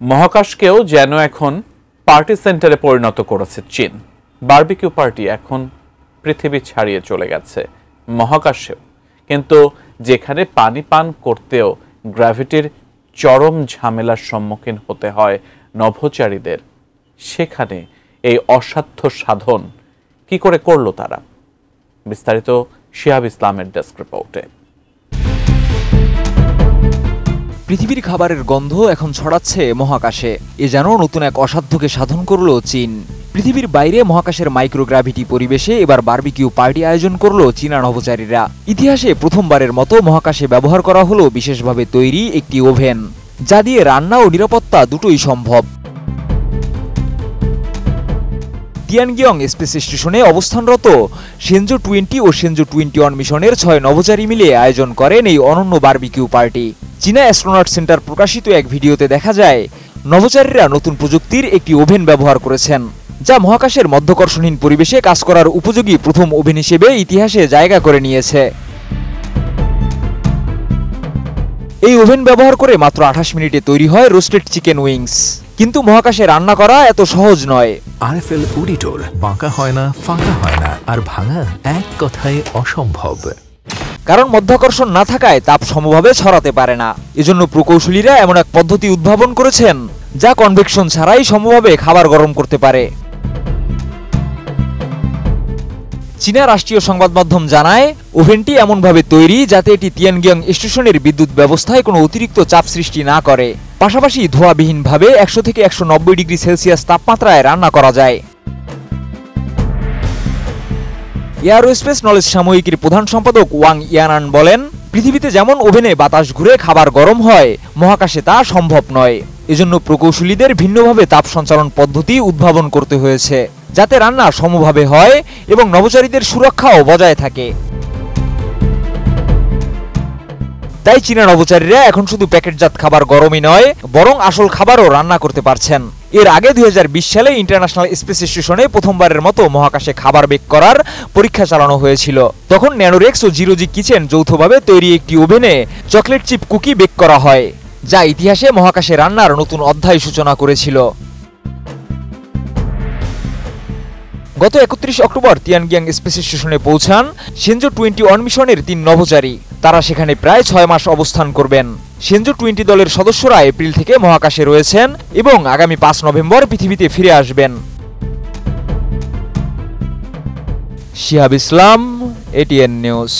মহাকাশকেও যেন এখন পার্টি সেন্টারে পরিণত করেছে চীন। বারবিকিউ পার্টি এখন পৃথিবী ছাড়িয়ে চলে গেছে মহাকাশেও, কিন্তু যেখানে পানি পান করতেও গ্র্যাভিটির চরম ঝামেলার সম্মুখীন হতে হয় নভোচারীদের, সেখানে এই অসাধ্য সাধন কি করে করল তারা? বিস্তারিত শিহাব ইসলামের ডেস্ক রিপোর্টে। পৃথিবীর খাবারের গন্ধ এখন ছড়াচ্ছে মহাকাশে। এ যেন নতুন এক অসাধ্যকে সাধন করল চীন। পৃথিবীর বাইরে মহাকাশের মাইক্রোগ্র্যাভিটি পরিবেশে এবার বারবিকিউ পার্টি আয়োজন করল চীনা নভোচারীরা। ইতিহাসে প্রথমবারের মতো মহাকাশে ব্যবহার করা হলো বিশেষভাবে তৈরি একটি ওভেন, যা দিয়ে রান্না ও নিরাপত্তা দুটোই সম্ভব। তিয়ানগিয়ং স্পেস স্টেশনে অবস্থানরত শেনজো 20 ও শেনজো 21 মিশনের 6 নভোচারী মিলে আয়োজন করেন এই অনন্য বারবিকিউ পার্টি। চীনা অ্যাস্ট্রোনট সেন্টার প্রকাশিত এক ভিডিওতে দেখা যায় নভোচারীরা নতুন প্রযুক্তির একটি ওভেন ব্যবহার করেছেন, যা মহাকাশের মধ্যকর্ষণহীন পরিবেশে কাজ করার উপযোগী প্রথম ওভেন হিসেবে ইতিহাসে জায়গা করে নিয়েছে। এই ওভেন ব্যবহার করে মাত্র 28 মিনিটে তৈরি হয় রোস্টেড চিকেন উইংস। কিন্তু মহাকাশে রান্না করা এত সহজ নয়। আরএফএল অডিটর বাঁকা হয় না, ফাঁকা হয় না, আর ভাঙা এক কথায় অসম্ভব। কারণ মধ্যাকর্ষণ না থাকায় তাপ সমভাবে ছড়াতে পারে না। এজন্য প্রকৌশলীরা এমন এক পদ্ধতি উদ্ভাবন করেছেন যা কনভেকশন ছাড়াই সমভাবে খাবার গরম করতে পারে। চীনা রাষ্ট্রীয় সংবাদ মাধ্যম জানায়, ওভেনটি এমনভাবে তৈরি যাতে এটি তিয়ানগিয়ং স্টেশনের বিদ্যুৎ ব্যবস্থায় কোনো অতিরিক্ত চাপ সৃষ্টি না করে। পাশাপাশি ধোঁয়াবিহীনভাবে 100 থেকে 190 ডিগ্রি সেলসিয়াস তাপমাত্রায় রান্না করা যায়। এয়ারোস্পেস নলেজ সাময়িকীর প্রধান সম্পাদক ওয়াং ইয়ানান বলেন, পৃথিবীতে যেমন ওভেনে বাতাস ঘুরে খাবার গরম হয়, মহাকাশে তা সম্ভব নয়। এজন্য প্রকৌশলীদের ভিন্নভাবে তাপ সঞ্চালন পদ্ধতি উদ্ভাবন করতে হয়েছে, যাতে রান্না সমভাবে হয় এবং নভোচারীদের সুরক্ষাও বজায় থাকে। তাই চীনা নভোচারীরা এখন শুধু প্যাকেটজাত খাবার গরমই নয়, বরং আসল খাবারও রান্না করতে পারছেন। এর আগে 2020 সালে ইন্টারন্যাশনাল স্পেস স্টেশনে প্রথমবারের মতো মহাকাশে খাবার বেক করার পরীক্ষা চালানো হয়েছিল। তখন ন্যানোরেক্স ও জিরোজি কিচেন যৌথভাবে তৈরি একটি ওভেনে চকলেট চিপ কুকি বেক করা হয়, যা ইতিহাসে মহাকাশে রান্নার নতুন অধ্যায় সূচনা করেছিল। গত 31 অক্টোবর তিয়ানগিয়ং স্পেস স্টেশনে পৌঁছান শেনজো 21 মিশনের 3 নভোচারী। তারা সেখানে প্রায় 6 মাস অবস্থান করবেন। শেনজো 20 দলের সদস্যরা এপ্রিল থেকে মহাকাশে রয়েছেন এবং আগামী 5 নভেম্বর পৃথিবীতে ফিরে আসবেন। শিহাব ইসলাম, এটিএন নিউজ।